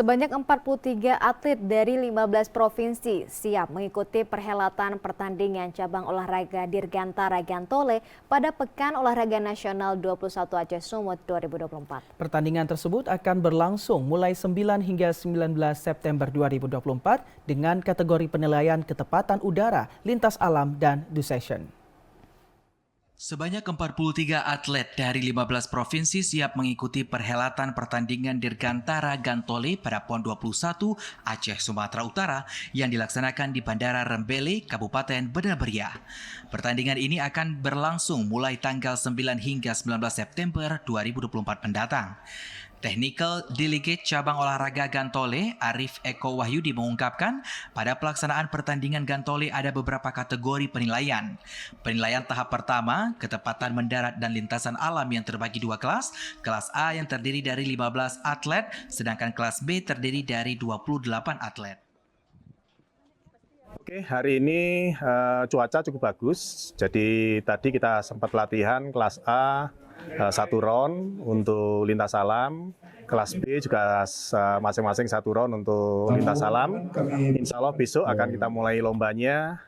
Sebanyak 43 atlet dari 15 provinsi siap mengikuti perhelatan pertandingan cabang olahraga Dirgantara Gantole pada Pekan Olahraga Nasional 21 Aceh Sumut 2024. Pertandingan tersebut akan berlangsung mulai 9 hingga 19 September 2024 dengan kategori penilaian ketepatan udara, lintas alam, dan do session. Sebanyak 43 atlet dari 15 provinsi siap mengikuti perhelatan pertandingan Dirgantara Gantole pada PON 21 Aceh Sumatera Utara yang dilaksanakan di Bandara Rembele, Kabupaten Benar Meriah. Pertandingan ini akan berlangsung mulai tanggal 9 hingga 19 September 2024 mendatang. Technical Delegate Cabang Olahraga Gantole, Arif Eko Wahyudi mengungkapkan, pada pelaksanaan pertandingan Gantole ada beberapa kategori penilaian. Penilaian tahap pertama, ketepatan mendarat dan lintasan alam yang terbagi dua kelas. Kelas A yang terdiri dari 15 atlet, sedangkan kelas B terdiri dari 28 atlet. Oke, hari ini cuaca cukup bagus. Jadi tadi kita sempat latihan kelas A, satu round untuk lintas alam, kelas B juga masing-masing satu round untuk lintas alam. Insya Allah besok akan kita mulai lombanya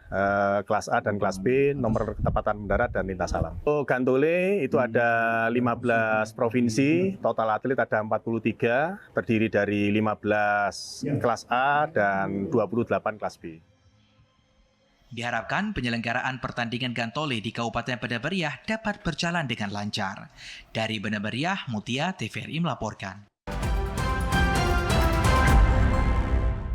kelas A dan kelas B, nomor ketepatan mendarat dan lintas alam. Untuk Gantole itu ada 15 provinsi, total atlet ada 43, terdiri dari 15 kelas A dan 28 kelas B. Diharapkan penyelenggaraan pertandingan Gantole di Kabupaten Benar Meriah dapat berjalan dengan lancar. Dari Benar Meriah, Mutia TVRI melaporkan.